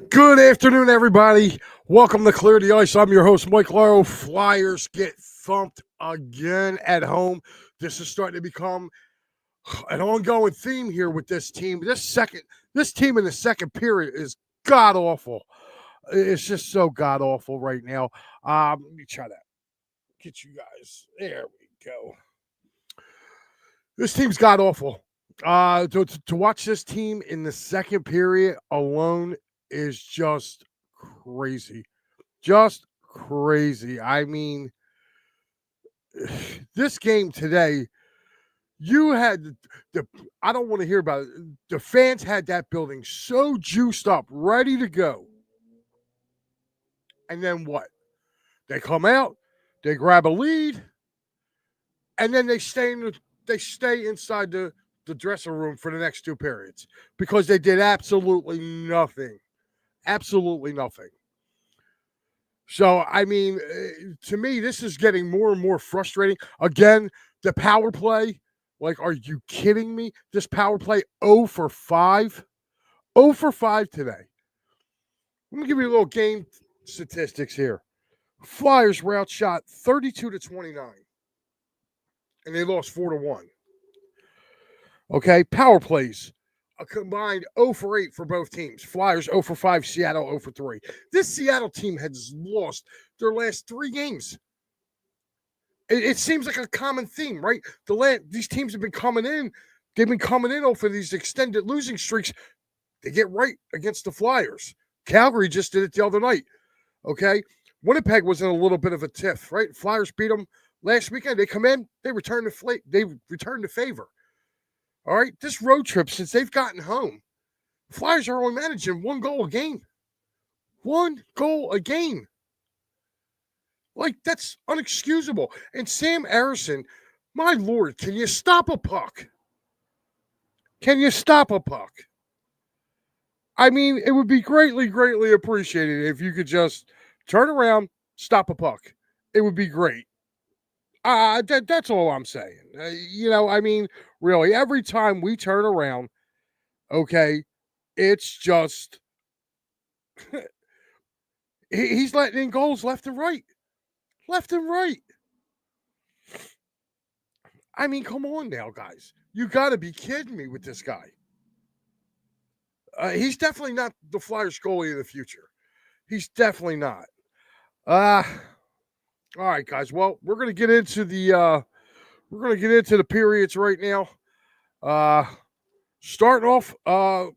Good afternoon, everybody. Welcome to Clear the Ice. I'm your host, Mike Laro. Flyers get thumped again at home. This is starting to become an ongoing theme here with this team. This team in the second period is god awful. It's just so god awful right now. Let me try to get you guys. There we go. This team's god awful. To watch this team in the second period alone is just crazy. Just crazy. I mean, this game today, you had the I don't want to hear about it. The fans had that building so juiced up, ready to go. And then what? They come out, they grab a lead, and then they stay inside the dressing room for the next two periods because they did absolutely nothing. Absolutely nothing. So, I mean, to me, this is getting more and more frustrating. Again, the power play, like, are you kidding me? This power play 0 for 5. 0 for 5 today. Let me give you a little game statistics here. Flyers were outshot 32-29, and they lost 4-1. Okay, power plays. A combined 0 for 8 for both teams. Flyers 0 for 5, Seattle 0 for 3. This Seattle team has lost their last 3 games. It seems like a common theme, right? These teams have been coming in. They've been coming in over these extended losing streaks. They get right against the Flyers. Calgary just did it the other night. Okay, Winnipeg was in a little bit of a tiff, right? Flyers beat them last weekend. They come in, they return the favor. All right, this road trip, since they've gotten home, Flyers are only managing 1 goal a game. 1 goal a game. Like, that's unexcusable. And Sam Harrison, my Lord, can you stop a puck? Can you stop a puck? I mean, it would be greatly, greatly appreciated if you could just turn around, stop a puck. It would be great. That's all I'm saying. I mean, really, every time we turn around, okay, it's just he's letting in goals left and right. Left and right. I mean, come on now, guys. You got to be kidding me with this guy. He's definitely not the Flyers goalie of the future. He's definitely not. All right, guys. Well, we're gonna get into the periods right now. Starting off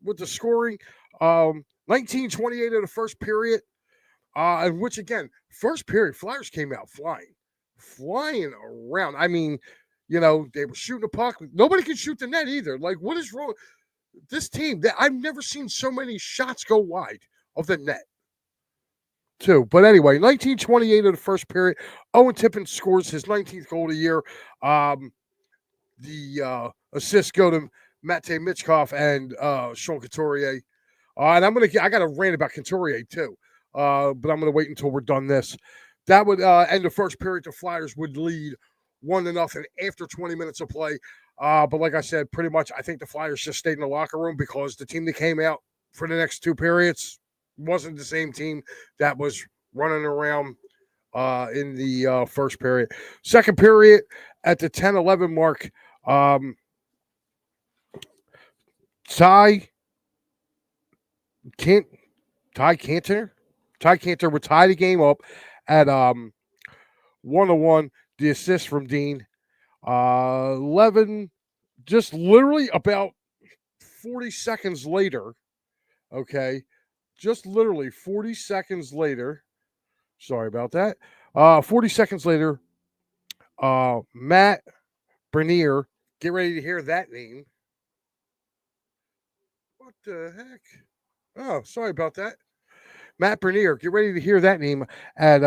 with the scoring, 19:28 of the first period. In which, again, first period, Flyers came out flying around. I mean, they were shooting the puck. Nobody can shoot the net either. Like, what is wrong? This team, I've never seen so many shots go wide of the net, too. But anyway, 19:28 of the first period, Owen Tippin scores his 19th goal of the year. The assists go to Matej Michkov and Sean Couturier. And I got a rant about Couturier, too. But I'm going to wait until we're done this. That would end the first period. The Flyers would lead 1-0 after 20 minutes of play. But like I said, pretty much I think the Flyers just stayed in the locker room because the team that came out for the next 2 periods wasn't the same team that was running around in the first period. Second period, at the 10-11 mark, Ty Cantor would tie the game up at 1-1. The assist from Dean. 11, just literally about 40 seconds later. Okay, just literally 40 seconds later. Sorry about that. 40 seconds later, Matt Bernier. Get ready to hear that name. What the heck? Oh, sorry about that. Matt Bernier, get ready to hear that name at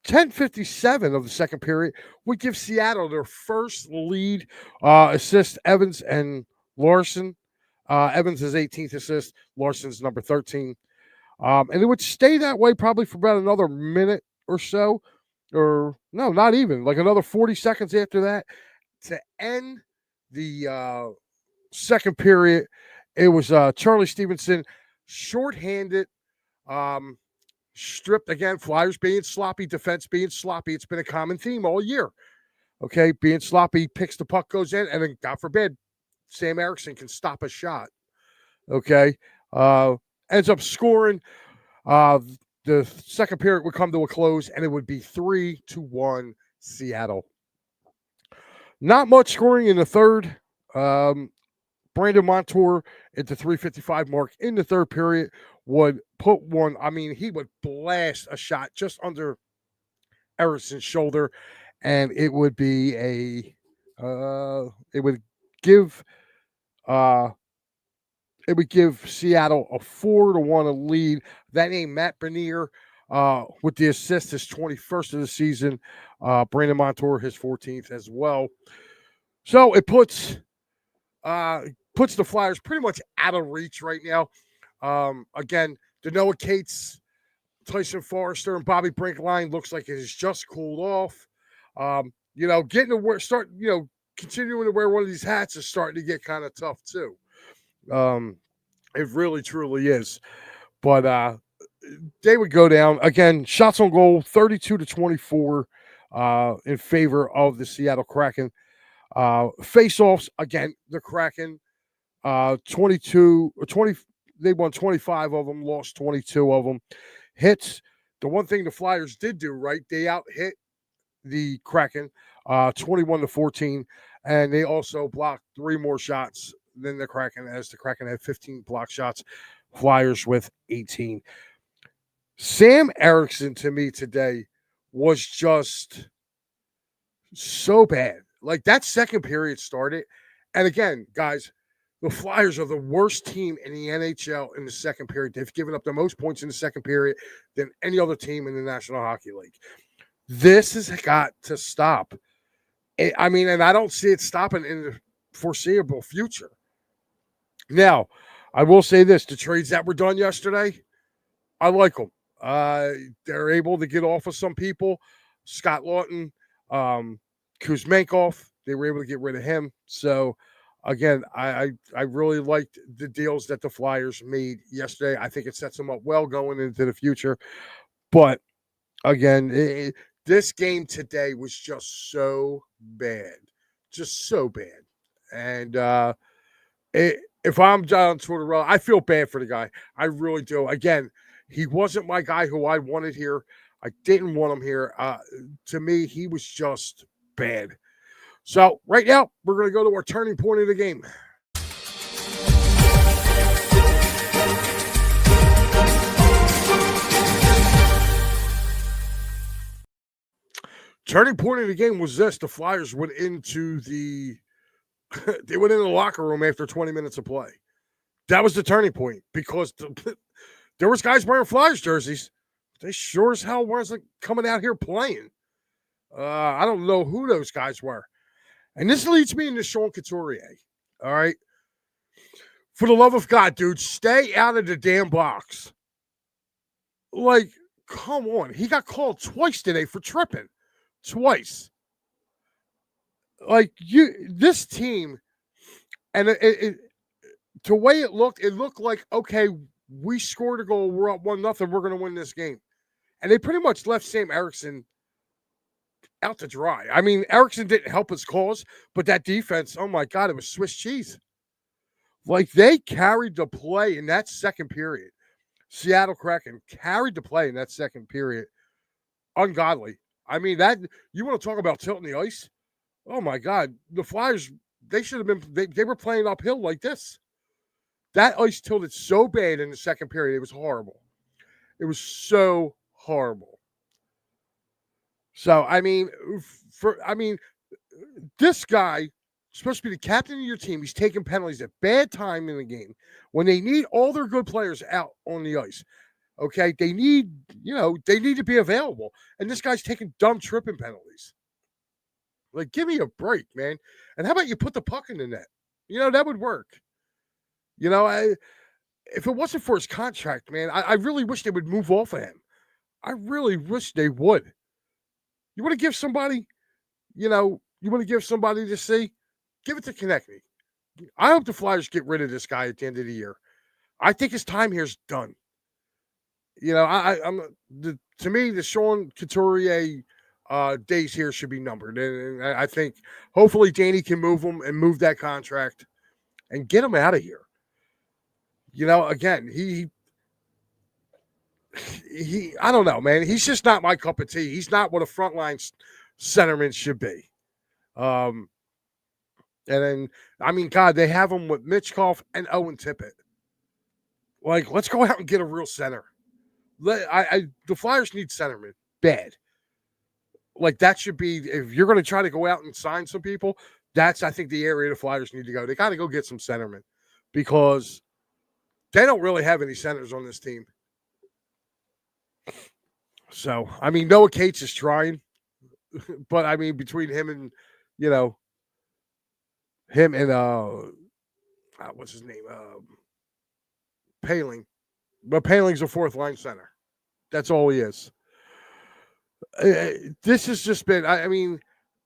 10:57 of the second period. Would give Seattle their first lead. Assist Evans and Larson. Evans' 18th assist. Larson's number 13. And it would stay that way probably for about another minute or so. Or, no, not even. Like another 40 seconds after that. To end the second period, it was Charlie Stevenson, shorthanded. Stripped again. Flyers being sloppy, defense being sloppy. It's been a common theme all year. Okay, being sloppy, picks the puck, goes in, and then God forbid, Sam Erickson can stop a shot. Okay, ends up scoring. The second period would come to a close, and it would be 3-1 Seattle. Not much scoring in the third. Brandon Montour at the 3:55 mark in the third period would put one. I mean, he would blast a shot just under Erickson's shoulder, and it would be it would give Seattle a 4-1 lead. That name, Matt Bernier, with the assist, his 21st of the season. Brandon Montour, his 14th as well. So it puts the Flyers pretty much out of reach right now. Again, the Noah Cates, Tyson Forrester, and Bobby Brink line looks like it has just cooled off. Getting to continuing to wear one of these hats is starting to get kind of tough too. It really, truly is. But they would go down again. Shots on goal, 32-24, in favor of the Seattle Kraken. Face-offs, again, the Kraken, 22 or 20. They won 25 of them, lost 22 of them. Hits. The one thing the Flyers did do right, they out-hit the Kraken, 21-14, and they also blocked 3 more shots than the Kraken, as the Kraken had 15 block shots. Flyers with 18. Sam Erickson, to me today, was just so bad. Like, that second period started, and again, guys, the Flyers are the worst team in the NHL in the second period. They've given up the most points in the second period than any other team in the National Hockey League. This has got to stop. I mean, and I don't see it stopping in the foreseeable future. Now, I will say this. The trades that were done yesterday, I like them. They're able to get off of some people. Scott Lawton, Kuzmenkov, they were able to get rid of him. So, again, I really liked the deals that the Flyers made yesterday. I think it sets them up well going into the future. But, again, this game today was just so bad. Just so bad. And if I'm John Tortorella, I feel bad for the guy. I really do. Again, he wasn't my guy who I wanted here. I didn't want him here. To me, he was just bad. So right now, we're going to go to our turning point of the game. Turning point of the game was this. The Flyers went into the locker room after 20 minutes of play. That was the turning point because there was guys wearing Flyers jerseys. They sure as hell wasn't coming out here playing. I don't know who those guys were. And this leads me into Sean Couturier. All right. For the love of God, dude, stay out of the damn box. Like, come on. He got called twice today for tripping. Twice. Like, this team, and the way it looked like, okay, we scored a goal, we're up 1-0, we're going to win this game. And they pretty much left Sam Erickson out to dry. I mean, Erickson didn't help his cause, but that defense, oh my God, it was Swiss cheese. Like, they carried the play in that second period. Seattle Kraken carried the play in that second period. Ungodly. I mean, that, you want to talk about tilting the ice? Oh my God, the Flyers, they should have been, they were playing uphill like this. That ice tilted so bad in the second period. It was horrible. It was so horrible. So, I mean, this guy supposed to be the captain of your team. He's taking penalties at bad time in the game when they need all their good players out on the ice. Okay, they need to be available. And this guy's taking dumb tripping penalties. Like, give me a break, man. And how about you put the puck in the net? That would work. If it wasn't for his contract, man, I really wish they would move off of him. I really wish they would. You want to give somebody, to see? Give it to Konechny. I hope the Flyers get rid of this guy at the end of the year. I think his time here is done. To me, the Sean Couturier days here should be numbered, and I think hopefully Danny can move him and move that contract and get him out of here. Again, he I don't know, man. He's just not my cup of tea. He's not what a frontline centerman should be. Um, and then God, they have him with Mitchkov and Owen Tippett. Like, let's go out and get a real center. The Flyers need centerman bad. Like, that should be, if you're going to try to go out and sign some people, that's, I think, the area the Flyers need to go. They got to go get some centermen because they don't really have any centers on this team. So, Noah Cates is trying, but between him and, what's his name? Paling. But Paling's a fourth line center. That's all he is. This has just been,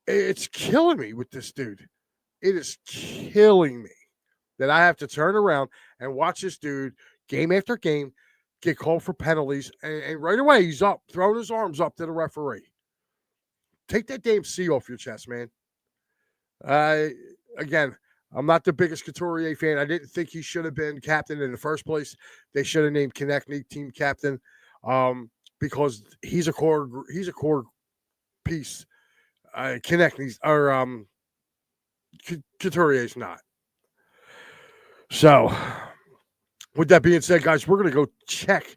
it's killing me with this dude. It is killing me that I have to turn around and watch this dude game after game get called for penalties. And right away, he's up, throwing his arms up to the referee. Take that damn C off your chest, man. Again, I'm not the biggest Couturier fan. I didn't think he should have been captain in the first place. They should have named Konechny team captain because he's a core piece. Konechny's or Couturier's not. So, with that being said, guys, we're going to go check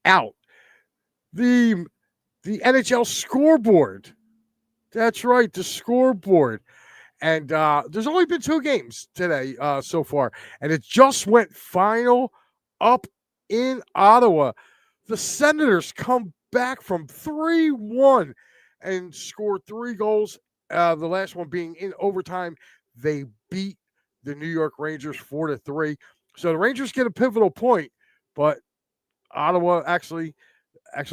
out the NHL scoreboard. That's right, the scoreboard. And there's only been 2 games today so far. And it just went final up in Ottawa. The Senators come back from 3-1 and scored 3 goals. The last one being in overtime. They beat the New York Rangers 4-3. So the Rangers get a pivotal point, but Ottawa actually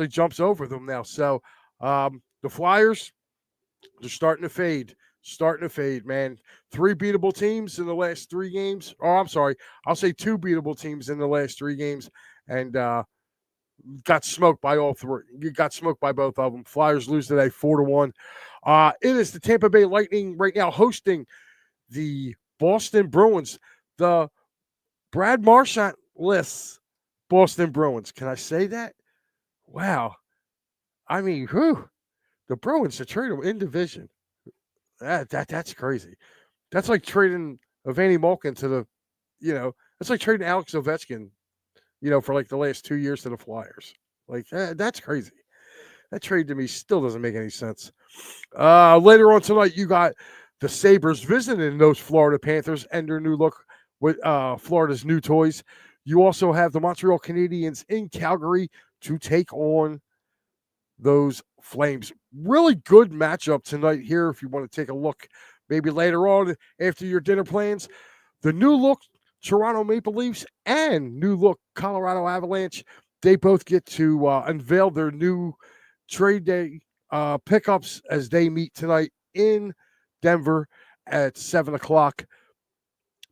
jumps over them now. So the Flyers, they're starting to fade. Man. 3 beatable teams in the last 3 games. Oh, I'm sorry. I'll say 2 beatable teams in the last 3 games. And got smoked by all 3. You got smoked by both of them. Flyers lose today 4-1. It is the Tampa Bay Lightning right now hosting the Boston Bruins. The Brad Marchand-less Boston Bruins. Can I say that? Wow. The Bruins to trade them in division. That's crazy. That's like trading Evgeny Malkin to the, that's like trading Alex Ovechkin, for like the last 2 years to the Flyers. Like that's crazy. That trade to me still doesn't make any sense. Later on tonight, you got the Sabres visiting those Florida Panthers and their new look with Florida's new toys. You also have the Montreal Canadiens in Calgary to take on those Flames. Really good matchup tonight here if you want to take a look maybe later on after your dinner plans. The new look Toronto Maple Leafs and new look Colorado Avalanche, they both get to unveil their new trade day pickups as they meet tonight in Denver at 7 o'clock.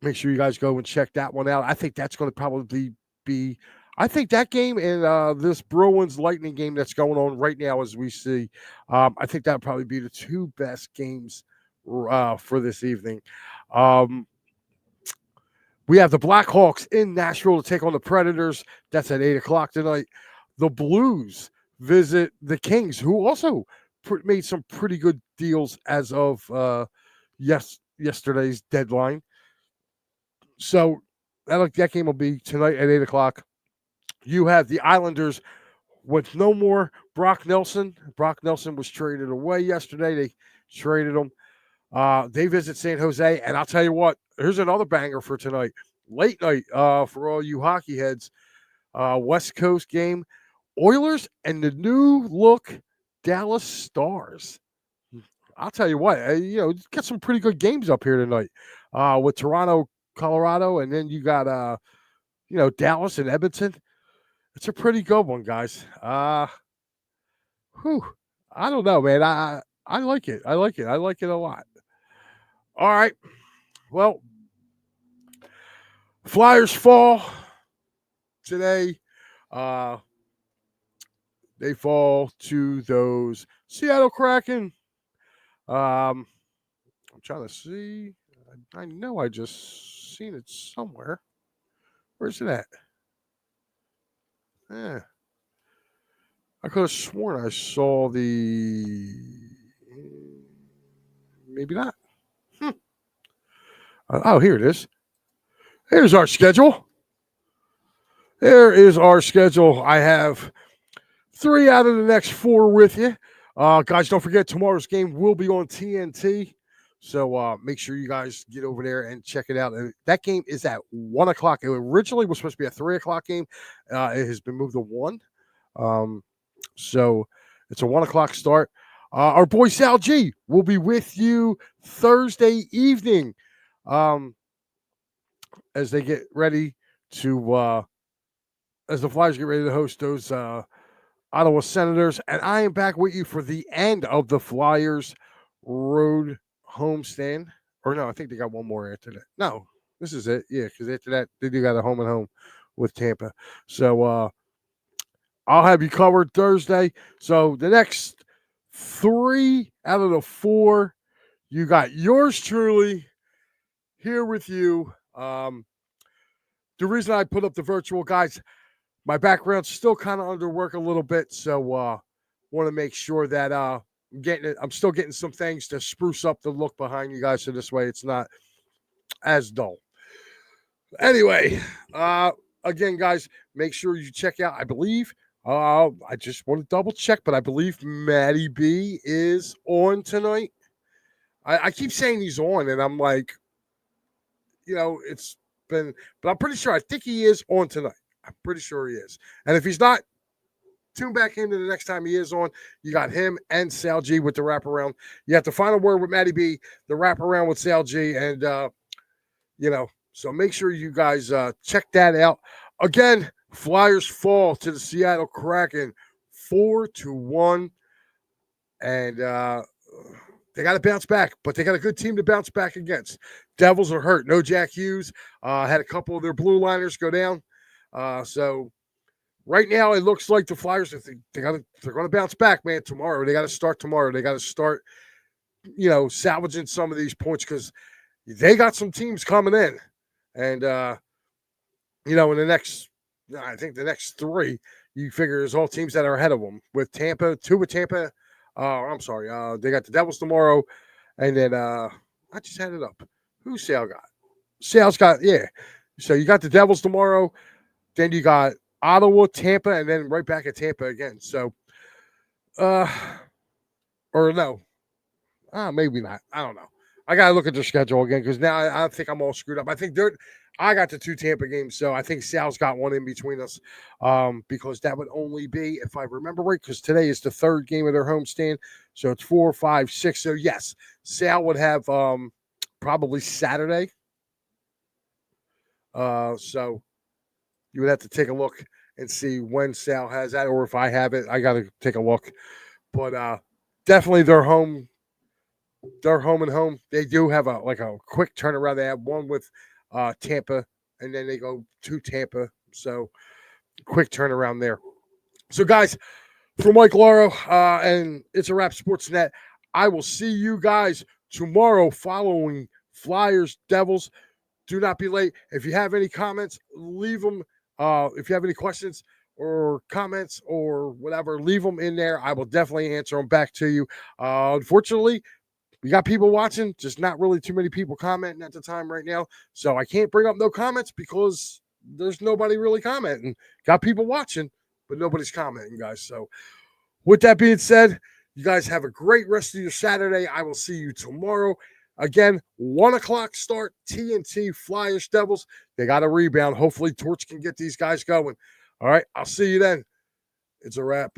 Make sure you guys go and check that one out. I think that's going to probably be I think that game and this Bruins Lightning game that's going on right now as we see, I think that would probably be the 2 best games for this evening. We have the Blackhawks in Nashville to take on the Predators. That's at 8 o'clock tonight. The Blues visit the Kings, who also made some pretty good deals as of yesterday's deadline. So that game will be tonight at 8 o'clock. You have the Islanders with no more Brock Nelson. Brock Nelson was traded away yesterday. They traded him. They visit San Jose. And I'll tell you what, here's another banger for tonight. Late night for all you hockey heads. West Coast game. Oilers and the new look Dallas Stars. I'll tell you what, got some pretty good games up here tonight with Toronto, Colorado, and then you got, Dallas and Edmonton. It's a pretty good one, guys. I don't know, man. I like it. I like it a lot. All right. Well, Flyers fall today. they fall to those Seattle Kraken. I'm trying to see. I know I just seen it somewhere. Where's it at? Yeah. I could have sworn I saw the. Maybe not. Oh, here it is. Here's our schedule. There is our schedule. I have 3 out of the next 4 with you. Guys, don't forget tomorrow's game will be on TNT. So make sure you guys get over there and check it out. And that game is at 1 o'clock. It originally was supposed to be a 3 o'clock game. It has been moved to 1. So it's a 1 o'clock start. Our boy Sal G will be with you Thursday evening as they get ready to as the Flyers get ready to host those Ottawa Senators. And I am back with you for the end of the Flyers road homestand. Or no, I think they got one more after that. No, this is it. Yeah, because after that, they do got a home and home with Tampa. So I'll have you covered Thursday. So the next 3 out of the 4, you got yours truly here with you. The reason I put up the virtual, guys, my background's still kind of under work a little bit, so want to make sure that I'm still getting some things to spruce up the look behind you guys, so this way it's not as dull. Anyway, again, guys, make sure you check out, I believe, I just want to double check, but I believe Matty B is on tonight. I keep saying he's on, and I'm like, it's been, but I'm pretty sure, I think he is on tonight. I'm pretty sure he is. And if he's not, tune back into the next time he is on. You got him and Sal G with the wraparound. You have the final word with Matty B, the wraparound with Sal G, and, so make sure you guys check that out. Again, Flyers fall to the Seattle Kraken 4-1. And they got to bounce back, but they got a good team to bounce back against. Devils are hurt. No Jack Hughes. Had a couple of their blue liners go down. So right now it looks like the Flyers, they're going to bounce back, man, tomorrow. They got to start tomorrow. They got to start, salvaging some of these points because they got some teams coming in. And, in the next, I think the next 3, you figure there's all teams that are ahead of them with Tampa, 2 with Tampa. I'm sorry. They got the Devils tomorrow. And then I just had it up. Who's Sal got? Sal's got, yeah. So you got the Devils tomorrow. Then you got Ottawa, Tampa, and then right back at Tampa again. So, or no. Maybe not. I don't know. I got to look at their schedule again because now I think I'm all screwed up. I think I got the 2 Tampa games, so I think Sal's got one in between us because that would only be, if I remember right, because today is the 3rd game of their homestand, so it's 4, 5, 6. So, yes, Sal would have probably Saturday. So you would have to take a look and see when Sal has that, or if I have it, I got to take a look. But definitely they're home. They're home and home. They do have a quick turnaround. They have one with Tampa, and then they go to Tampa. So quick turnaround there. So, guys, for Mike Lauro and It's a Wrap Sportsnet, I will see you guys tomorrow following Flyers Devils. Do not be late. If you have any comments, leave them. If you have any questions or comments or whatever, leave them in there. I will definitely answer them back to you. Unfortunately, we got people watching, just not really too many people commenting at the time right now. So I can't bring up no comments because there's nobody really commenting. Got people watching, but nobody's commenting, guys. So with that being said, you guys have a great rest of your Saturday. I will see you tomorrow. Again, 1 o'clock start, TNT, Flyers, Devils. They got a rebound. Hopefully Torch can get these guys going. All right, I'll see you then. It's a wrap.